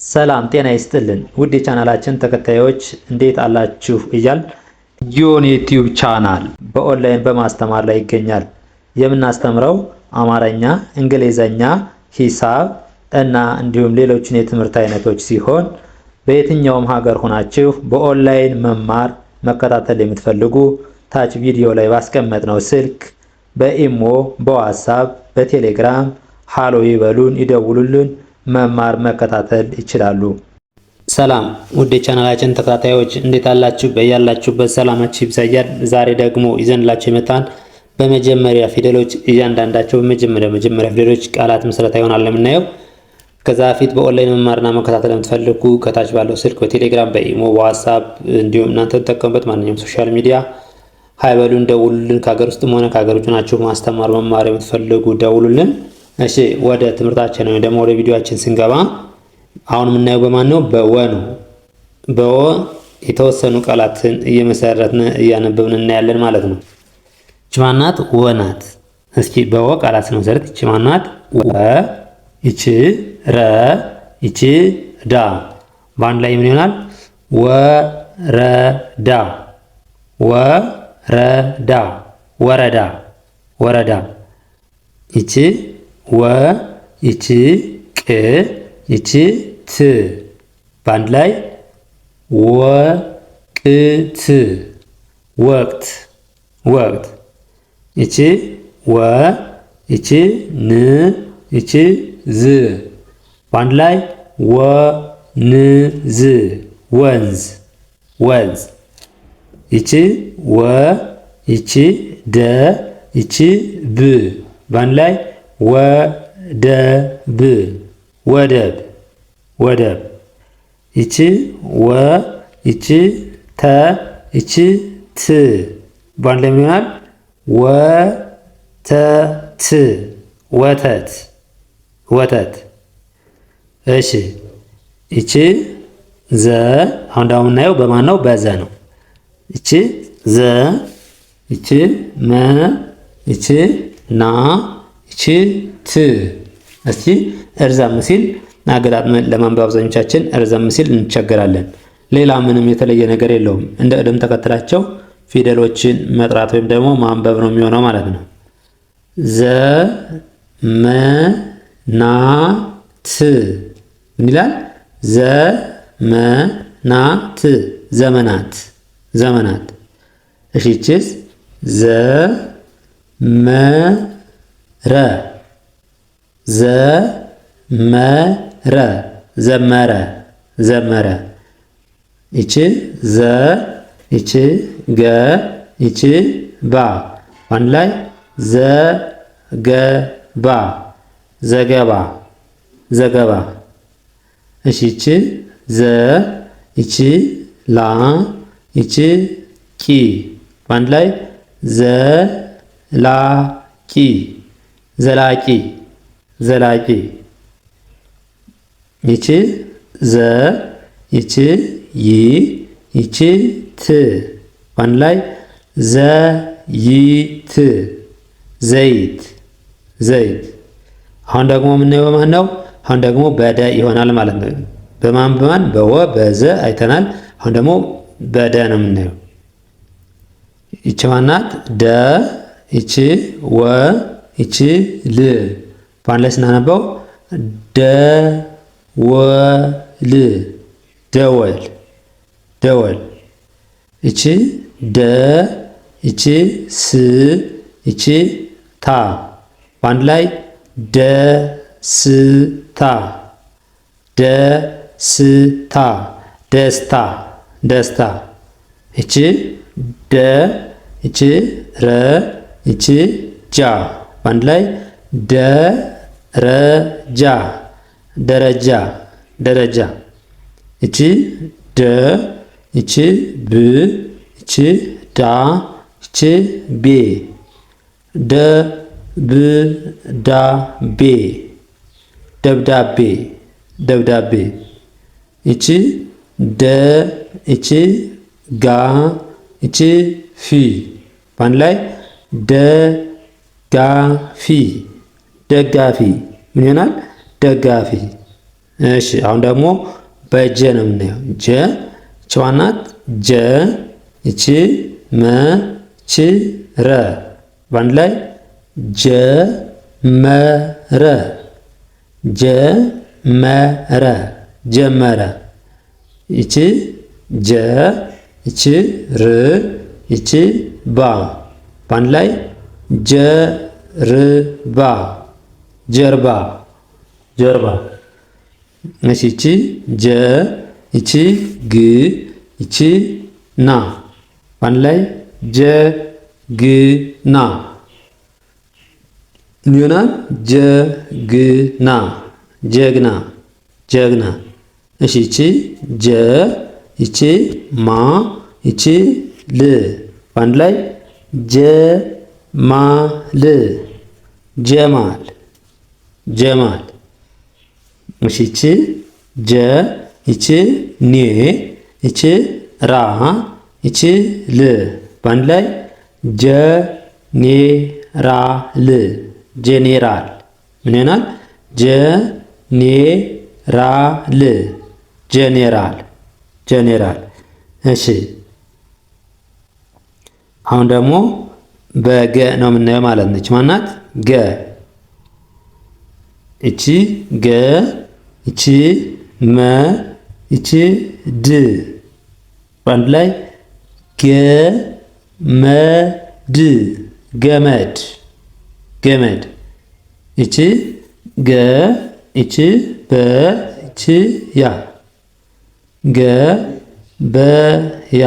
ሰላም ጤና ይስጥልን ውድ የቻናላችን ተከታዮች እንዴት አላችሁ እያል ጊዮን ዩቲዩብ ቻናል በኦንላይን በማስተማር ላይ ይገኛል። የምናስተምረው አማርኛ፣ እንግሊዘኛ፣ ሂሳብ እና እንዲሁም ሌሎችን የትምህርት አይነቶች ሲሆን በየትኛውም ሀገር ሆናችሁ በኦንላይን መማር መከታተል የምትፈልጉ ታች ቪዲዮ ላይ ባስቀመጥነው ስልክ በኢሞ፣ በዋትስአፕ፣ በቴሌግራም ሃሎ ይበሉን፣ ይደውሉልን፣ መማር መከታተል ይችላሉ። ሰላም ውድ የቻናላችን ተከታታዮች እንዴት አላችሁ? በያላችሁበት ሰላማችሁ ይብዛያል። ዛሬ ደግሞ ይዘንላችሁ የመጣን በመጀመሪያ ፊደሎች እያንዳንዳቸው በመጀመሪያ ፊደሎች ቃላት ምስረታ ይሆናል የምናየው። ከዛ ፊት በኦንላይን መማርና መከታተል የምትፈልጉ ከታች ባለው ስልክ በቴሌግራም፣ በኢሞ፣ በዋትስአፕ እንዲሁም እናንተ ተጠቀሙበት ማንኛውም ሶሻል ሚዲያ ሃይበሉን፣ ደውሉልን። ከሀገር ውስጥም ሆነ ከሀገር ውጭ ናችሁ ማስተማር መማር የምትፈልጉ ደውሉልን። እሺ ወደ ትምህርታችን ወይ ደግሞ ወደ ቪዲዮአችን ስንገባ አሁን የምናየው በማን ነው? በወ ነው። በወ የተወሰኑ ቃላትን እየመሰረትን እያነበብን እናያለን ማለት ነው። እቺ ማናት? ወ ናት። እስኪ በወ ቃላት መሰረት እቺ ማናት? ወ፣ እቺ፣ ረ፣ እቺ፣ ዳ በአንድ ላይ ምን ይሆናል? ወረዳ፣ ወረዳ፣ ወረዳ፣ ወረዳ። እቺ ወ፣ ይቺ ቅ፣ ይቺ ት በአንድ ላይ ወቅት፣ ወቅት፣ ወቅት። ይቺ ወ፣ ይቺ ን፣ ይቺ ዝ በአንድ ላይ ወንዝ፣ ወንዝ፣ ወንዝ። ይቺ ወ፣ ይቺ ደ፣ ይቺ ብ በአንድ ላይ ወደብ፣ ወደብ፣ ወደብ። ይቺ ወ፣ ይቺ ተ፣ ይቺ ት በአንድ ላይ ምን ይሆናል? ወተት፣ ወተት፣ ወተት። እሺ ይቺ ዘ አሁን ደግሞ የምናየው በማን ነው? በዘ ነው። ይቺ ዘ፣ ይቺ መ፣ ይቺ ና፣ ይቺ ት። እስቲ እርዘም ሲል አገጣጥመን ለማንበብ አብዛኞቻችን እርዘም ሲል እንቸገራለን። ሌላ ምንም የተለየ ነገር የለውም። እንደ ቅደም ተከተላቸው ፊደሎችን መጥራት ወይም ደግሞ ማንበብ ነው የሚሆነው ማለት ነው። ዘ መ ና ት ምን ይላል? ዘ መ ና ት ዘመናት፣ ዘመናት። እሺ ይቺስ ዘ መ ረ፣ ዘመረ፣ ዘመረ፣ ዘመረ። ይቺ ዘ፣ ይቺ ገ፣ ይቺ ባ አንድ ላይ ዘገባ፣ ዘገባ፣ ዘገባ። እሺ ይቺ ዘ፣ ይቺ ላ፣ ይቺ ቂ አንድ ላይ ዘላቂ፣ ዘላቂ፣ ዘላቂ። ይቺ ዘ፣ ይቺ ይ፣ ይቺ ት በአንድ ላይ ዘይት፣ ዘይት፣ ዘይት። አሁን ደግሞ የምናየው በማን ነው? አሁን ደግሞ በደ ይሆናል ማለት ነው። በማን በማን? በወ በዘ አይተናል። አሁን ደግሞ በደ ነው የምናየው። ይቺ ማናት? ደ፣ ይቺ ወ፣ ይቺ ል በአንድ ላይ ስናነበው ደወል፣ ደወል፣ ደወል። ይቺ ደ፣ ይቺ ስ፣ ይቺ ታ በአንድ ላይ ደስታ፣ ደስታ፣ ደስታ፣ ደስታ። ይቺ ደ፣ ይቺ ረ፣ ይቺ ጃ በአንድ ላይ ደረጃ፣ ደረጃ፣ ደረጃ። ይቺ ደ፣ ይቺ ብ፣ ይቺ ዳ፣ ይቺ ቤ ደብዳቤ፣ ደብዳቤ፣ ደብዳቤ። ይቺ ደ፣ ይቺ ጋ፣ ይቺ ፊ በአንድ ላይ ደጋፊ፣ ደጋፊ። ምን ይሆናል? ደጋፊ፣ እሺ አሁን ደግሞ በጀ ነው የምናየው። ጀ ቸዋናት ጀ እቺ መ ች ረ በአንድ ላይ ጀመረ ጀመረ ጀመረ። ይቺ ጀ ይቺ ር ይቺ ባ በአንድ ላይ ጀርባ ጀርባ ጀርባ። እሺ ይቺ ጀ ይቺ ግ ይቺ ና በአንድ ላይ ጀግና ይሆናል። ጀግና ጀግና ጀግና። እሺ ይቺ ጀ ይቺ ማ ይቺ ል በአንድ ላይ ጀማል ጀማል ጀማል። እሺ ይቺ ጀ ይቺ ኔ ይቺ ራ ይቺ ል በአንድ ላይ ጀኔራል ጄኔራል ምን ይሆናል? ጄኔራል ጄኔራል ጄኔራል። እሺ አሁን ደግሞ በገ ነው የምናየው ማለት ነች። ማናት? ገ እቺ ገ እቺ መ እቺ ድ በአንድ ላይ ገመድ ገመድ ገመድ። እቺ ገ እቺ በ እቺ ያ ገበያ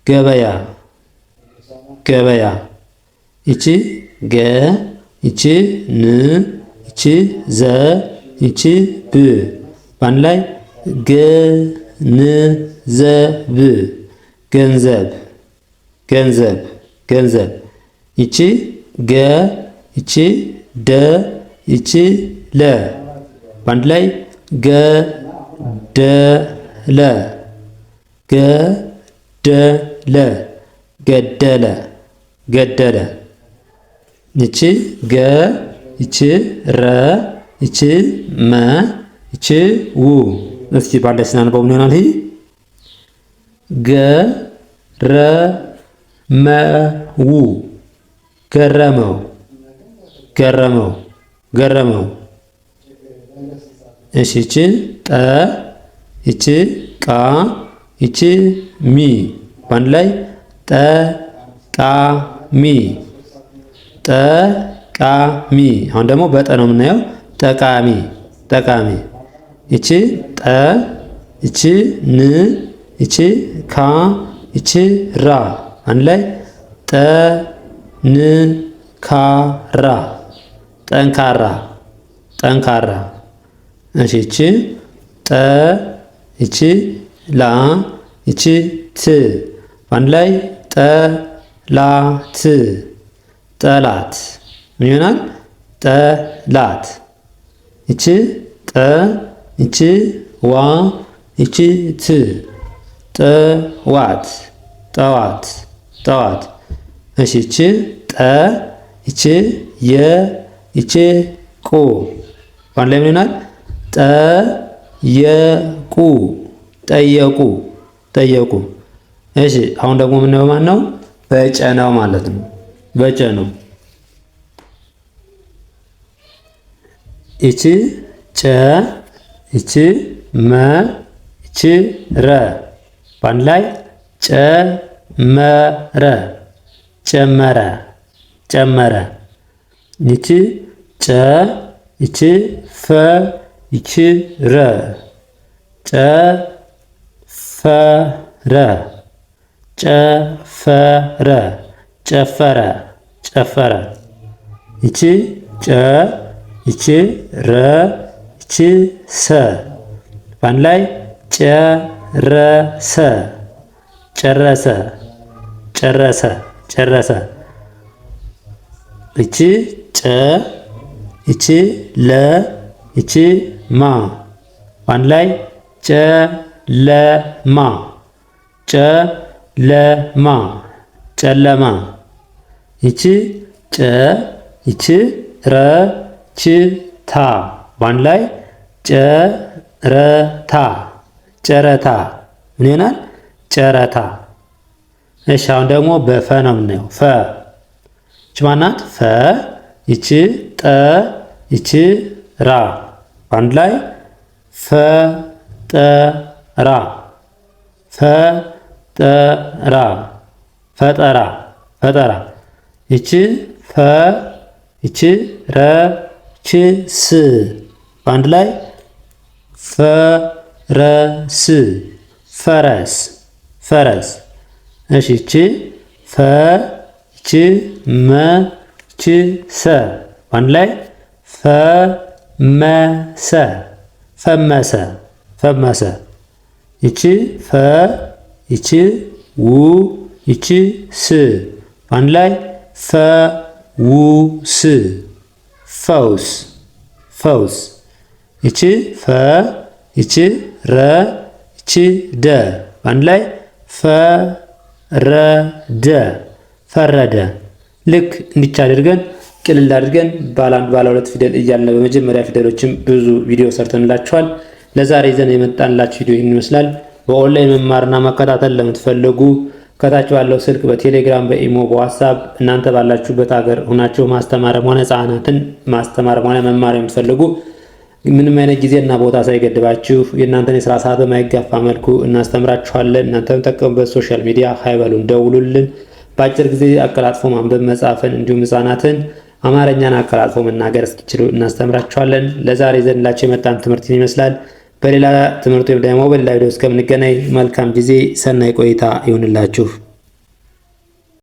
ገበያ ገበያ። እቺ ገ እቺ ን እቺ ዘ እቺ ብ በአንድ ላይ ገንዘብ ገንዘብ ገንዘብ ገንዘብ። ይቺ ገ ይቺ ደ ይቺ ለ በአንድ ላይ ገደለ ገደለ ገደለ ገደለ። ይቺ ገ ይቺ ረ ይቺ መ ይቺ ው እስኪ ባለ ስናነበው ምን ይሆናል? ይሄ ገረመው ገረመው ገረመው ገረመው። እሺ ይቺ ጠ ይቺ ቃ ይቺ ሚ በአንድ ላይ ጠቃሚ ጠቃሚ። አሁን ደግሞ በጠ ነው የምናየው። ጠቃሚ ጠቃሚ። ይቺ ጠ ይቺ ን ይቺ ካ ይቺ ራ አንድ ላይ ጠንካራ ጠንካራ ጠንካራ። እሺ ይቺ ጠ ይቺ ላ ይቺ ት አንድ ላይ ጠላት ጠላት ምን ይሆናል? ጠላት። ይቺ ጠ ይቺ ዋ ይቺ ት ጠዋት ጠዋት ጠዋት። እሺ ይቺ ጠ ይቺ የ ይቺ ቁ በአንድ ላይ ምን ይሆናል? ጠየቁ ጠየቁ ጠየቁ። እሺ አሁን ደግሞ የምናየው ማን ነው? በጨ ነው ማለት ነው። በጨ ነው። ይቺ ጨ ይቺ መ ይቺ ረ በአንድ ላይ ጨመረ ጨመረ ጨመረ። ይቺ ጨ ይቺ ፈ ይቺ ረ ጨፈረ ጨፈረ ጨፈረ ጨፈረ። ይቺ ጨ ይቺ ረ ይቺ ሰ በአንድ ላይ ጨረሰ ጨረሰ ጨረሰ ጨረሰ። ይቺ ጨ ይቺ ለ ይቺ ማ በአንድ ላይ ጨለማ ጨለማ ጨለማ። ይቺ ጨ ይቺ ረ ይቺ ታ በአንድ ላይ ጨረታ ጨረታ ምን ይሆናል? ጨረታ። እሺ አሁን ደግሞ በፈ ነው የምናየው። ፈ ይቺ ማናት? ፈ ይቺ ጠ ይቺ ራ በአንድ ላይ ፈጠራ ፈጠራ ፈጠራ ፈጠራ። ይቺ ፈ ይቺ ረ ይቺ ስ በአንድ ላይ ፈረስ ፈረስ ፈረስ። እሺ ይቺ ፈ ይቺ መ ይቺ ሰ በአንድ ላይ ፈመሰ ፈመሰ ፈመሰ። ይቺ ፈ ይቺ ው ይቺ ስ በአንድ ላይ ፈውስ ፈውስ ፈውስ። ይቺ ፈ ይቺ ረ ይቺ ደ በአንድ ላይ ፈረደ ፈረደ። ልክ እንዲቻ አድርገን ቅልል አድርገን ባለ አንድ ባለ ሁለት ፊደል እያልን በመጀመሪያ ፊደሎችም ብዙ ቪዲዮ ሰርተንላችኋል። ለዛሬ ይዘን የመጣንላችሁ ቪዲዮ ይህን ይመስላል። በኦንላይን መማርና መከታተል ለምትፈልጉ ከታች ባለው ስልክ በቴሌግራም በኢሞ በዋትስአፕ እናንተ ባላችሁበት ሀገር ሆናችሁ ማስተማርም ሆነ ህፃናትን ማስተማርም ሆነ መማር የምትፈልጉ ምንም አይነት ጊዜና ቦታ ሳይገድባችሁ የእናንተን የስራ ሰዓት በማይጋፋ መልኩ እናስተምራችኋለን። እናንተም ተጠቀሙበት። ሶሻል ሚዲያ ሃይበሉን ደውሉልን። በአጭር ጊዜ አቀላጥፎ ማንበብ መጻፍን እንዲሁም ህፃናትን አማርኛን አቀላጥፎ መናገር እስኪችሉ እናስተምራችኋለን። ለዛሬ ዘንላችሁ የመጣን ትምህርት ይመስላል። በሌላ ትምህርት ወይም ደግሞ በሌላ ቪዲዮ እስከምንገናኝ መልካም ጊዜ፣ ሰናይ ቆይታ ይሁንላችሁ።